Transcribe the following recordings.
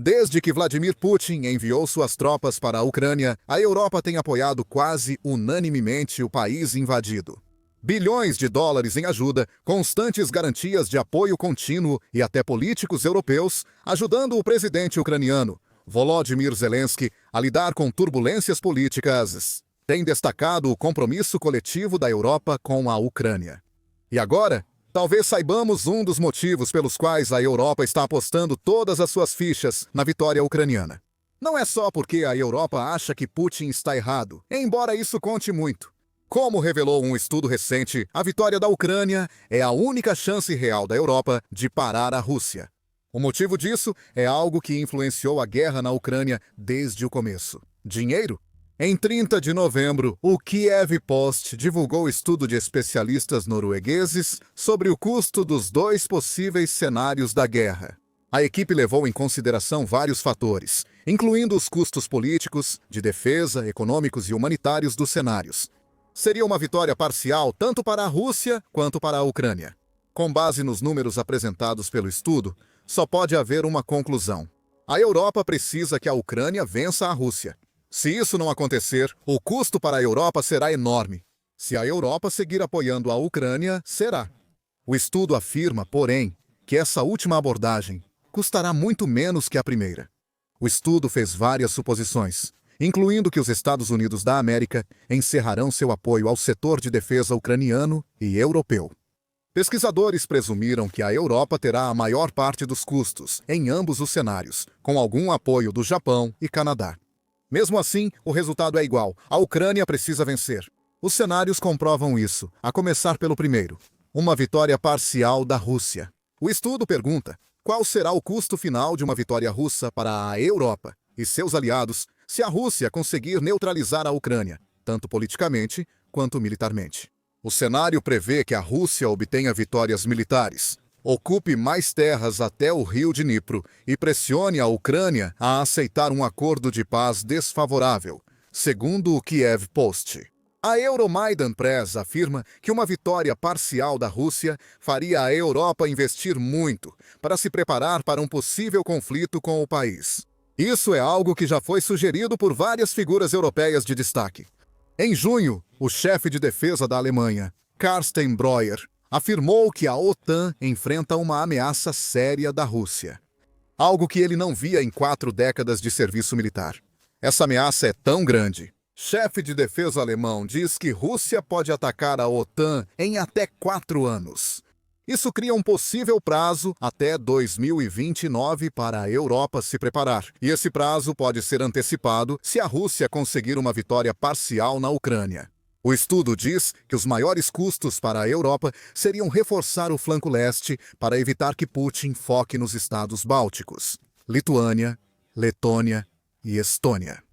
Desde que Vladimir Putin enviou suas tropas para a Ucrânia, a Europa tem apoiado quase unanimemente o país invadido. Bilhões de dólares em ajuda, constantes garantias de apoio contínuo e até políticos europeus ajudando o presidente ucraniano, Volodymyr Zelensky, a lidar com turbulências políticas, tem destacado o compromisso coletivo da Europa com a Ucrânia. E agora, talvez saibamos um dos motivos pelos quais a Europa está apostando todas as suas fichas na vitória ucraniana. Não é só porque a Europa acha que Putin está errado, embora isso conte muito. Como revelou um estudo recente, a vitória da Ucrânia é a única chance real da Europa de parar a Rússia. O motivo disso é algo que influenciou a guerra na Ucrânia desde o começo: dinheiro. Em 30 de novembro, o Kiev Post divulgou estudo de especialistas noruegueses sobre o custo dos dois possíveis cenários da guerra. A equipe levou em consideração vários fatores, incluindo os custos políticos, de defesa, econômicos e humanitários dos cenários. Seria uma vitória parcial tanto para a Rússia quanto para a Ucrânia. Com base nos números apresentados pelo estudo, só pode haver uma conclusão: a Europa precisa que a Ucrânia vença a Rússia. Se isso não acontecer, o custo para a Europa será enorme. Se a Europa seguir apoiando a Ucrânia, será. O estudo afirma, porém, que essa última abordagem custará muito menos que a primeira. O estudo fez várias suposições, incluindo que os Estados Unidos da América encerrarão seu apoio ao setor de defesa ucraniano e europeu. Pesquisadores presumiram que a Europa terá a maior parte dos custos em ambos os cenários, com algum apoio do Japão e Canadá. Mesmo assim, o resultado é igual: a Ucrânia precisa vencer. Os cenários comprovam isso, a começar pelo primeiro: uma vitória parcial da Rússia. O estudo pergunta: qual será o custo final de uma vitória russa para a Europa e seus aliados se a Rússia conseguir neutralizar a Ucrânia, tanto politicamente quanto militarmente? O cenário prevê que a Rússia obtenha vitórias militares, ocupe mais terras até o rio Dnipro e pressione a Ucrânia a aceitar um acordo de paz desfavorável, segundo o Kiev Post. A Euromaidan Press afirma que uma vitória parcial da Rússia faria a Europa investir muito para se preparar para um possível conflito com o país. Isso é algo que já foi sugerido por várias figuras europeias de destaque. Em junho, o chefe de defesa da Alemanha, Carsten Breuer, afirmou que a OTAN enfrenta uma ameaça séria da Rússia, algo que ele não via em 4 décadas de serviço militar. Essa ameaça é tão grande. Chefe de defesa alemão diz que Rússia pode atacar a OTAN em até 4 anos. Isso cria um possível prazo até 2029 para a Europa se preparar, e esse prazo pode ser antecipado se a Rússia conseguir uma vitória parcial na Ucrânia. O estudo diz que os maiores custos para a Europa seriam reforçar o flanco leste para evitar que Putin foque nos estados bálticos, Lituânia, Letônia e Estônia.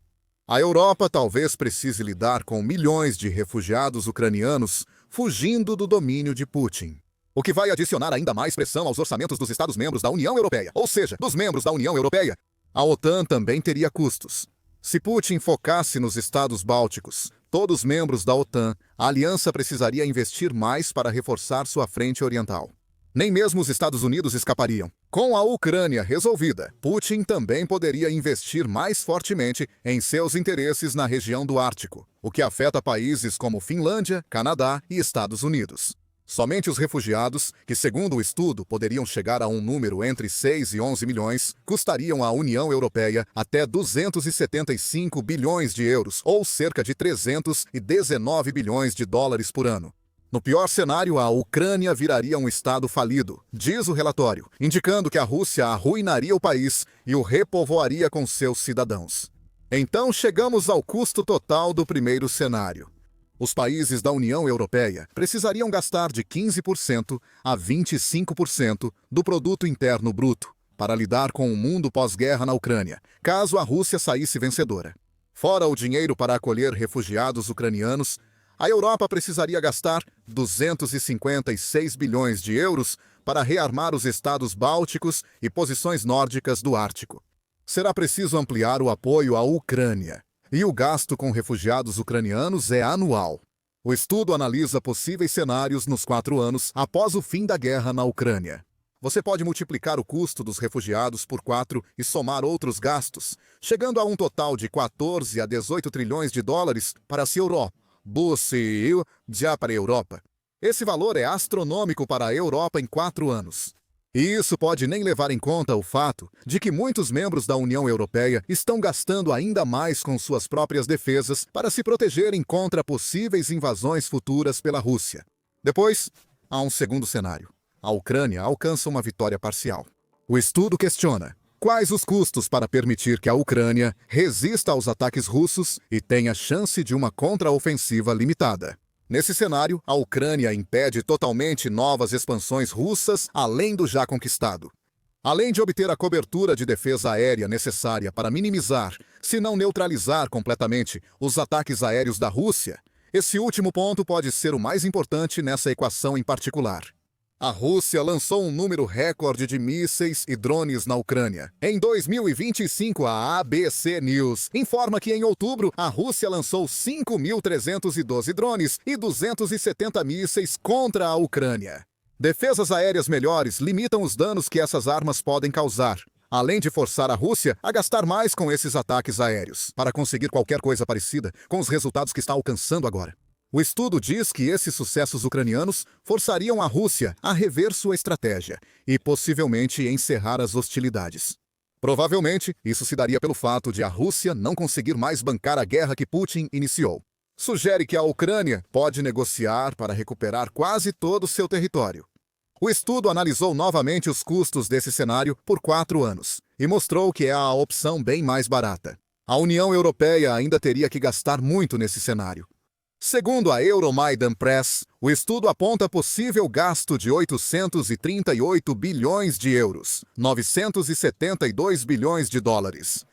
A Europa talvez precise lidar com milhões de refugiados ucranianos fugindo do domínio de Putin, o que vai adicionar ainda mais pressão aos orçamentos dos Estados-membros da União Europeia, ou seja, dos membros da União Europeia. A OTAN também teria custos. Se Putin focasse nos estados bálticos, todos membros da OTAN, a aliança precisaria investir mais para reforçar sua frente oriental. Nem mesmo os Estados Unidos escapariam. Com a Ucrânia resolvida, Putin também poderia investir mais fortemente em seus interesses na região do Ártico, o que afeta países como Finlândia, Canadá e Estados Unidos. Somente os refugiados, que segundo o estudo poderiam chegar a um número entre 6 e 11 milhões, custariam à União Europeia até 275 bilhões de euros, ou cerca de 319 bilhões de dólares por ano. No pior cenário, a Ucrânia viraria um estado falido, diz o relatório, indicando que a Rússia arruinaria o país e o repovoaria com seus cidadãos. Então chegamos ao custo total do primeiro cenário. Os países da União Europeia precisariam gastar de 15% a 25% do produto interno bruto para lidar com o mundo pós-guerra na Ucrânia, caso a Rússia saísse vencedora. Fora o dinheiro para acolher refugiados ucranianos, a Europa precisaria gastar 256 bilhões de euros para rearmar os estados bálticos e posições nórdicas do Ártico. Será preciso ampliar o apoio à Ucrânia. E o gasto com refugiados ucranianos é anual. O estudo analisa possíveis cenários nos 4 anos após o fim da guerra na Ucrânia. Você pode multiplicar o custo dos refugiados por 4 e somar outros gastos, chegando a um total de 14 a 18 trilhões de dólares para a Europa. Já para a Europa. Esse valor é astronômico para a Europa em 4 anos. E isso pode nem levar em conta o fato de que muitos membros da União Europeia estão gastando ainda mais com suas próprias defesas para se protegerem contra possíveis invasões futuras pela Rússia. Depois, há um segundo cenário. A Ucrânia alcança uma vitória parcial. O estudo questiona quais os custos para permitir que a Ucrânia resista aos ataques russos e tenha chance de uma contraofensiva limitada. Nesse cenário, a Ucrânia impede totalmente novas expansões russas além do já conquistado. Além de obter a cobertura de defesa aérea necessária para minimizar, se não neutralizar completamente, os ataques aéreos da Rússia, esse último ponto pode ser o mais importante nessa equação em particular. A Rússia lançou um número recorde de mísseis e drones na Ucrânia. Em 2025, a ABC News informa que em outubro, a Rússia lançou 5.312 drones e 270 mísseis contra a Ucrânia. Defesas aéreas melhores limitam os danos que essas armas podem causar, além de forçar a Rússia a gastar mais com esses ataques aéreos, para conseguir qualquer coisa parecida com os resultados que está alcançando agora. O estudo diz que esses sucessos ucranianos forçariam a Rússia a rever sua estratégia e possivelmente encerrar as hostilidades. Provavelmente, isso se daria pelo fato de a Rússia não conseguir mais bancar a guerra que Putin iniciou. Sugere que a Ucrânia pode negociar para recuperar quase todo o seu território. O estudo analisou novamente os custos desse cenário por 4 anos e mostrou que é a opção bem mais barata. A União Europeia ainda teria que gastar muito nesse cenário. Segundo a Euromaidan Press, o estudo aponta possível gasto de 838 bilhões de euros, 972 bilhões de dólares.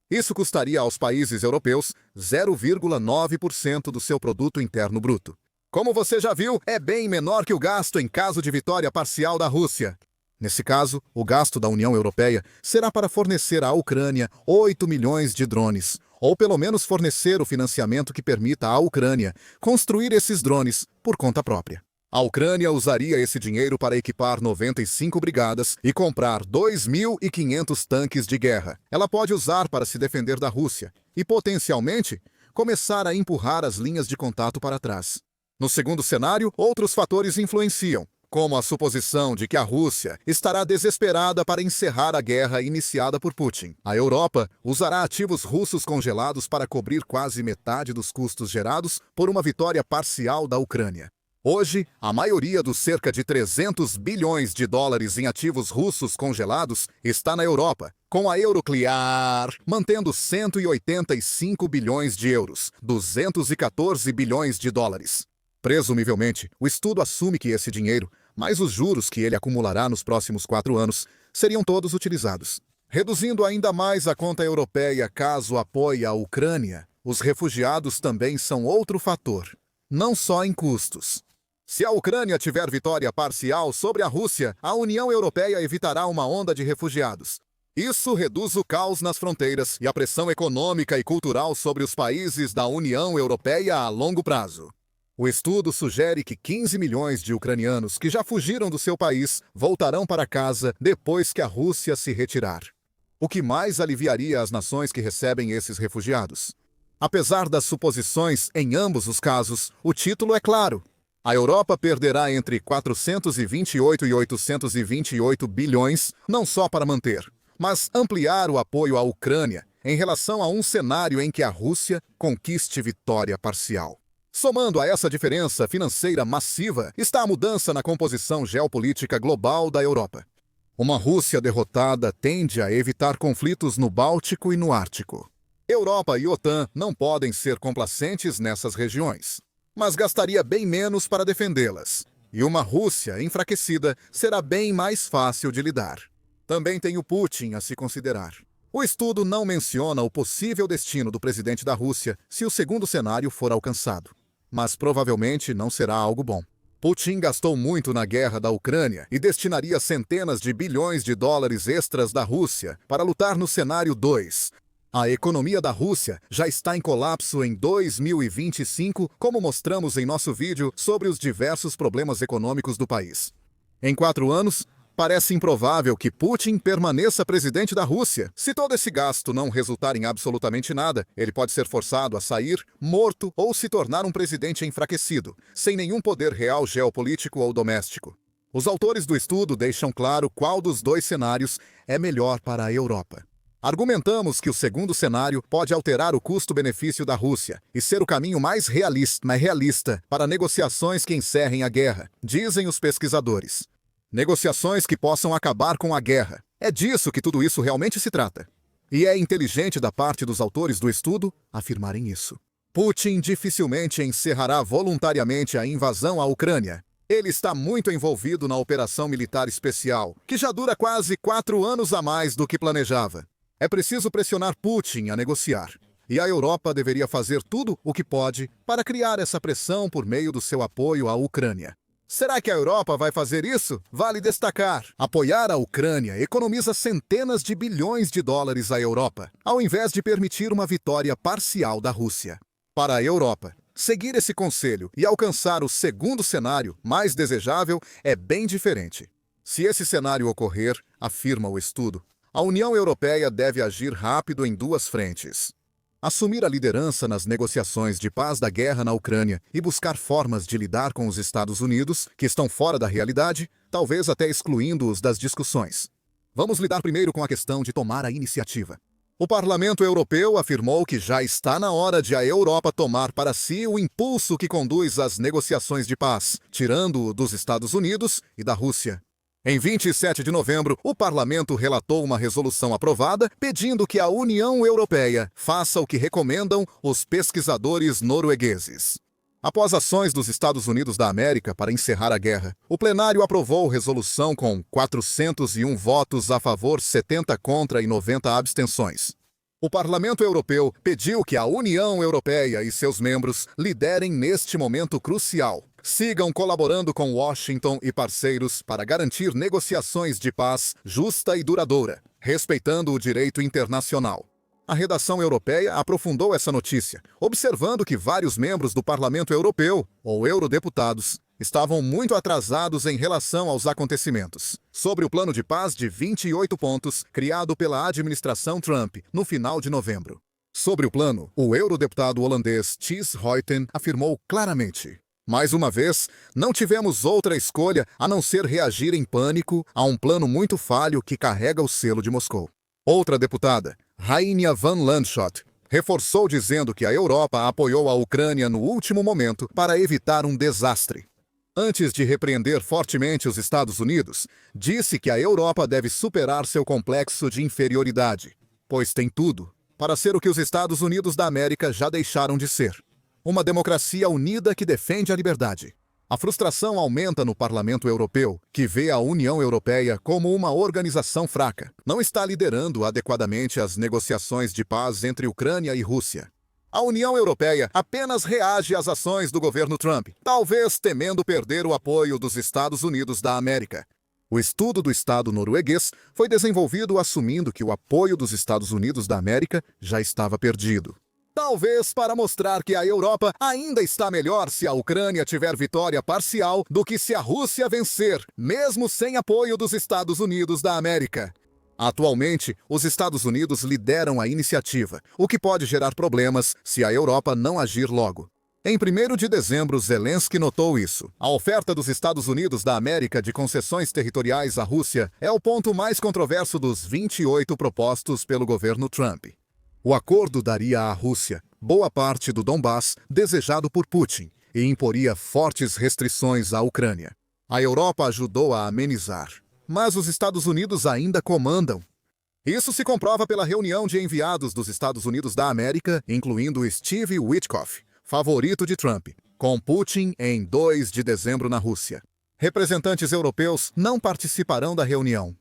Isso custaria aos países europeus 0,9% do seu produto interno bruto. Como você já viu, é bem menor que o gasto em caso de vitória parcial da Rússia. Nesse caso, o gasto da União Europeia será para fornecer à Ucrânia 8 milhões de drones, ou pelo menos fornecer o financiamento que permita à Ucrânia construir esses drones por conta própria. A Ucrânia usaria esse dinheiro para equipar 95 brigadas e comprar 2.500 tanques de guerra. Ela pode usar para se defender da Rússia e, potencialmente, começar a empurrar as linhas de contato para trás. No segundo cenário, outros fatores influenciam, como a suposição de que a Rússia estará desesperada para encerrar a guerra iniciada por Putin. A Europa usará ativos russos congelados para cobrir quase metade dos custos gerados por uma vitória parcial da Ucrânia. Hoje, a maioria dos cerca de 300 bilhões de dólares em ativos russos congelados está na Europa, com a Euroclear mantendo 185 bilhões de euros, 214 bilhões de dólares. Presumivelmente, o estudo assume que esse dinheiro, mais os juros que ele acumulará nos próximos 4 anos, seriam todos utilizados. Reduzindo ainda mais a conta europeia caso apoie a Ucrânia, os refugiados também são outro fator, não só em custos. Se a Ucrânia tiver vitória parcial sobre a Rússia, a União Europeia evitará uma onda de refugiados. Isso reduz o caos nas fronteiras e a pressão econômica e cultural sobre os países da União Europeia a longo prazo. O estudo sugere que 15 milhões de ucranianos que já fugiram do seu país voltarão para casa depois que a Rússia se retirar. O que mais aliviaria as nações que recebem esses refugiados? Apesar das suposições em ambos os casos, o título é claro. A Europa perderá entre 428 e 828 bilhões, não só para manter, mas ampliar o apoio à Ucrânia em relação a um cenário em que a Rússia conquiste vitória parcial. Somando a essa diferença financeira massiva, está a mudança na composição geopolítica global da Europa. Uma Rússia derrotada tende a evitar conflitos no Báltico e no Ártico. Europa e OTAN não podem ser complacentes nessas regiões, mas gastaria bem menos para defendê-las. E uma Rússia enfraquecida será bem mais fácil de lidar. Também tem o Putin a se considerar. O estudo não menciona o possível destino do presidente da Rússia se o segundo cenário for alcançado. Mas provavelmente não será algo bom. Putin gastou muito na guerra da Ucrânia e destinaria centenas de bilhões de dólares extras da Rússia para lutar no cenário 2. A economia da Rússia já está em colapso em 2025, como mostramos em nosso vídeo sobre os diversos problemas econômicos do país. Em 4 anos, Parece improvável que Putin permaneça presidente da Rússia. Se todo esse gasto não resultar em absolutamente nada, ele pode ser forçado a sair, morto ou se tornar um presidente enfraquecido, sem nenhum poder real geopolítico ou doméstico. Os autores do estudo deixam claro qual dos dois cenários é melhor para a Europa. Argumentamos que o segundo cenário pode alterar o custo-benefício da Rússia e ser o caminho mais realista para negociações que encerrem a guerra, dizem os pesquisadores. Negociações que possam acabar com a guerra. É disso que tudo isso realmente se trata. E é inteligente da parte dos autores do estudo afirmarem isso. Putin dificilmente encerrará voluntariamente a invasão à Ucrânia. Ele está muito envolvido na operação militar especial, que já dura quase 4 anos a mais do que planejava. É preciso pressionar Putin a negociar. E a Europa deveria fazer tudo o que pode para criar essa pressão por meio do seu apoio à Ucrânia. Será que a Europa vai fazer isso? Vale destacar. Apoiar a Ucrânia economiza centenas de bilhões de dólares à Europa, ao invés de permitir uma vitória parcial da Rússia. Para a Europa, seguir esse conselho e alcançar o segundo cenário, mais desejável, é bem diferente. Se esse cenário ocorrer, afirma o estudo, a União Europeia deve agir rápido em 2 frentes. Assumir a liderança nas negociações de paz da guerra na Ucrânia e buscar formas de lidar com os Estados Unidos, que estão fora da realidade, talvez até excluindo-os das discussões. Vamos lidar primeiro com a questão de tomar a iniciativa. O Parlamento Europeu afirmou que já está na hora de a Europa tomar para si o impulso que conduz às negociações de paz, tirando-o dos Estados Unidos e da Rússia. Em 27 de novembro, o Parlamento relatou uma resolução aprovada pedindo que a União Europeia faça o que recomendam os pesquisadores noruegueses. Após ações dos Estados Unidos da América para encerrar a guerra, o plenário aprovou resolução com 401 votos a favor, 70 contra e 90 abstenções. O Parlamento Europeu pediu que a União Europeia e seus membros liderem neste momento crucial. Sigam colaborando com Washington e parceiros para garantir negociações de paz justa e duradoura, respeitando o direito internacional. A redação europeia aprofundou essa notícia, observando que vários membros do Parlamento Europeu, ou eurodeputados, estavam muito atrasados em relação aos acontecimentos. Sobre o plano de paz de 28 pontos criado pela administração Trump no final de novembro. Sobre o plano, o eurodeputado holandês Thijs Huijten afirmou claramente: mais uma vez, não tivemos outra escolha a não ser reagir em pânico a um plano muito falho que carrega o selo de Moscou. Outra deputada, Rainha van Lanschot, reforçou dizendo que a Europa apoiou a Ucrânia no último momento para evitar um desastre. Antes de repreender fortemente os Estados Unidos, disse que a Europa deve superar seu complexo de inferioridade, pois tem tudo para ser o que os Estados Unidos da América já deixaram de ser: uma democracia unida que defende a liberdade. A frustração aumenta no Parlamento Europeu, que vê a União Europeia como uma organização fraca. Não está liderando adequadamente as negociações de paz entre Ucrânia e Rússia. A União Europeia apenas reage às ações do governo Trump, talvez temendo perder o apoio dos Estados Unidos da América. O estudo do Estado norueguês foi desenvolvido assumindo que o apoio dos Estados Unidos da América já estava perdido. Talvez para mostrar que a Europa ainda está melhor se a Ucrânia tiver vitória parcial do que se a Rússia vencer, mesmo sem apoio dos Estados Unidos da América. Atualmente, os Estados Unidos lideram a iniciativa, o que pode gerar problemas se a Europa não agir logo. Em 1º de dezembro, Zelensky notou isso. A oferta dos Estados Unidos da América de concessões territoriais à Rússia é o ponto mais controverso dos 28 propostos pelo governo Trump. O acordo daria à Rússia boa parte do Donbass desejado por Putin e imporia fortes restrições à Ucrânia. A Europa ajudou a amenizar, mas os Estados Unidos ainda comandam. Isso se comprova pela reunião de enviados dos Estados Unidos da América, incluindo Steve Witkoff, favorito de Trump, com Putin em 2 de dezembro na Rússia. Representantes europeus não participarão da reunião.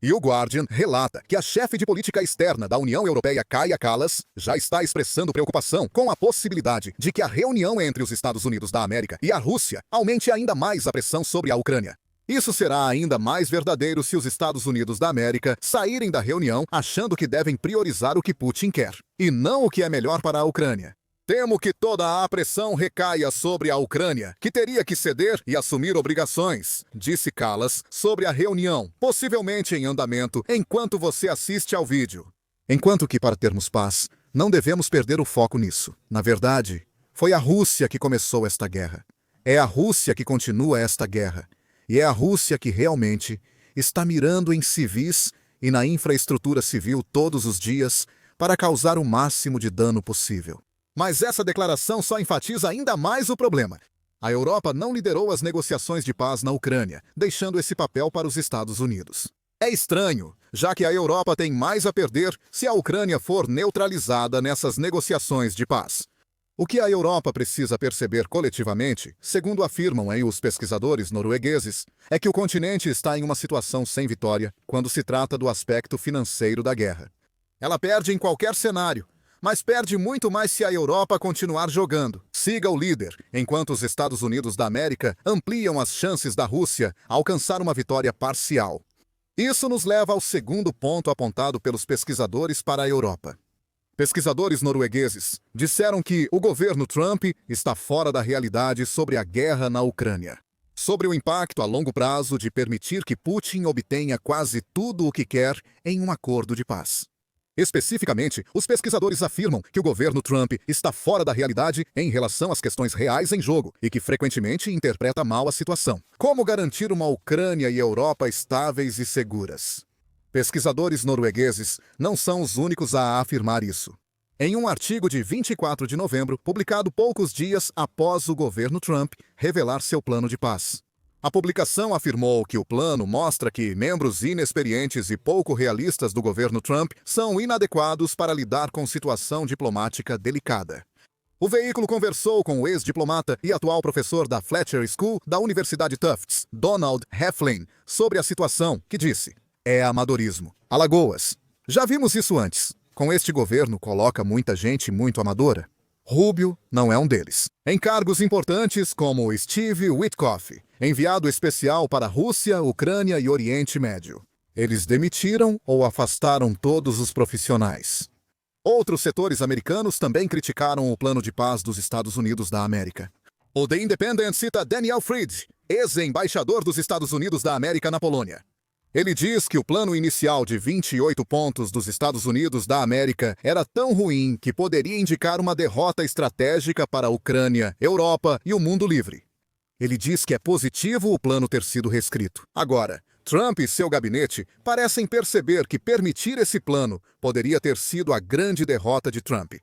E o Guardian relata que a chefe de política externa da União Europeia, Kaja Kallas, já está expressando preocupação com a possibilidade de que a reunião entre os Estados Unidos da América e a Rússia aumente ainda mais a pressão sobre a Ucrânia. Isso será ainda mais verdadeiro se os Estados Unidos da América saírem da reunião achando que devem priorizar o que Putin quer, e não o que é melhor para a Ucrânia. Temo que toda a pressão recaia sobre a Ucrânia, que teria que ceder e assumir obrigações, disse Kallas sobre a reunião, possivelmente em andamento, enquanto você assiste ao vídeo. Enquanto que, para termos paz, não devemos perder o foco nisso. Na verdade, foi a Rússia que começou esta guerra. É a Rússia que continua esta guerra. E é a Rússia que realmente está mirando em civis e na infraestrutura civil todos os dias para causar o máximo de dano possível. Mas essa declaração só enfatiza ainda mais o problema. A Europa não liderou as negociações de paz na Ucrânia, deixando esse papel para os Estados Unidos. É estranho, já que a Europa tem mais a perder se a Ucrânia for neutralizada nessas negociações de paz. O que a Europa precisa perceber coletivamente, segundo afirmam os pesquisadores noruegueses, é que o continente está em uma situação sem vitória quando se trata do aspecto financeiro da guerra. Ela perde em qualquer cenário, mas perde muito mais se a Europa continuar jogando. Siga o líder, enquanto os Estados Unidos da América ampliam as chances da Rússia a alcançar uma vitória parcial. Isso nos leva ao segundo ponto apontado pelos pesquisadores para a Europa. Pesquisadores noruegueses disseram que o governo Trump está fora da realidade sobre a guerra na Ucrânia. Sobre o impacto a longo prazo de permitir que Putin obtenha quase tudo o que quer em um acordo de paz. Especificamente, os pesquisadores afirmam que o governo Trump está fora da realidade em relação às questões reais em jogo e que frequentemente interpreta mal a situação. Como garantir uma Ucrânia e Europa estáveis e seguras? Pesquisadores noruegueses não são os únicos a afirmar isso. Em um artigo de 24 de novembro, publicado poucos dias após o governo Trump revelar seu plano de paz, a publicação afirmou que o plano mostra que membros inexperientes e pouco realistas do governo Trump são inadequados para lidar com situação diplomática delicada. O veículo conversou com o ex-diplomata e atual professor da Fletcher School da Universidade Tufts, Donald Heflin, sobre a situação, que disse: é amadorismo. Alagoas. Já vimos isso antes. Com este governo coloca muita gente muito amadora. Rubio não é um deles. Em cargos importantes como Steve Witkoff, enviado especial para a Rússia, Ucrânia e Oriente Médio. Eles demitiram ou afastaram todos os profissionais. Outros setores americanos também criticaram o plano de paz dos Estados Unidos da América. O The Independent cita Daniel Fried, ex-embaixador dos Estados Unidos da América na Polônia. Ele diz que o plano inicial de 28 pontos dos Estados Unidos da América era tão ruim que poderia indicar uma derrota estratégica para a Ucrânia, Europa e o mundo livre. Ele diz que é positivo o plano ter sido reescrito. Agora, Trump e seu gabinete parecem perceber que permitir esse plano poderia ter sido a grande derrota de Trump.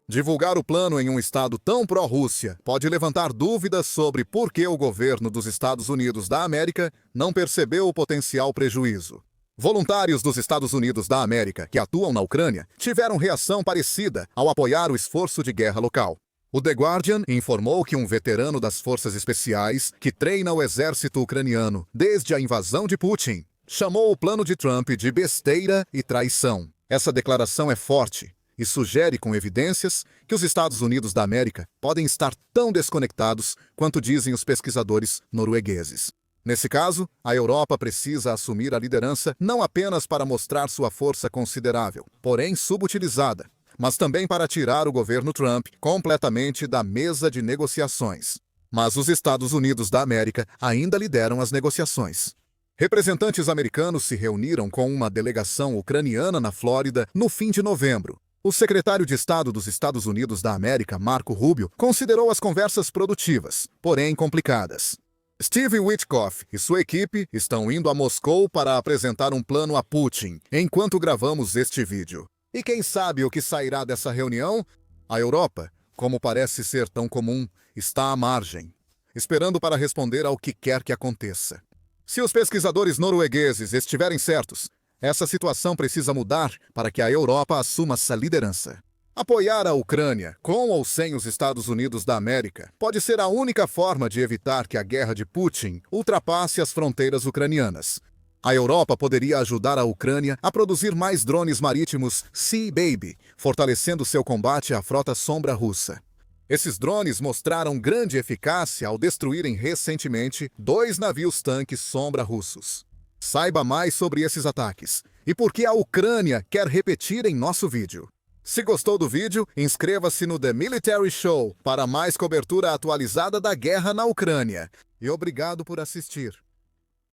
Divulgar o plano em um estado tão pró-Rússia pode levantar dúvidas sobre por que o governo dos Estados Unidos da América não percebeu o potencial prejuízo. Voluntários dos Estados Unidos da América que atuam na Ucrânia tiveram reação parecida ao apoiar o esforço de guerra local. O The Guardian informou que um veterano das forças especiais, que treina o exército ucraniano desde a invasão de Putin, chamou o plano de Trump de besteira e traição. Essa declaração é forte e sugere com evidências que os Estados Unidos da América podem estar tão desconectados quanto dizem os pesquisadores noruegueses. Nesse caso, a Europa precisa assumir a liderança não apenas para mostrar sua força considerável, porém subutilizada, mas também para tirar o governo Trump completamente da mesa de negociações. Mas os Estados Unidos da América ainda lideram as negociações. Representantes americanos se reuniram com uma delegação ucraniana na Flórida no fim de novembro. O secretário de Estado dos Estados Unidos da América, Marco Rubio, considerou as conversas produtivas, porém complicadas. Steve Witkoff e sua equipe estão indo a Moscou para apresentar um plano a Putin, enquanto gravamos este vídeo. E quem sabe o que sairá dessa reunião? A Europa, como parece ser tão comum, está à margem, esperando para responder ao que quer que aconteça. Se os pesquisadores noruegueses estiverem certos, essa situação precisa mudar para que a Europa assuma essa liderança. Apoiar a Ucrânia, com ou sem os Estados Unidos da América, pode ser a única forma de evitar que a guerra de Putin ultrapasse as fronteiras ucranianas. A Europa poderia ajudar a Ucrânia a produzir mais drones marítimos Sea Baby, fortalecendo seu combate à frota sombra russa. Esses drones mostraram grande eficácia ao destruírem recentemente 2 navios-tanques sombra russos. Saiba mais sobre esses ataques e por que a Ucrânia quer repetir em nosso vídeo. Se gostou do vídeo, inscreva-se no The Military Show para mais cobertura atualizada da guerra na Ucrânia. E obrigado por assistir.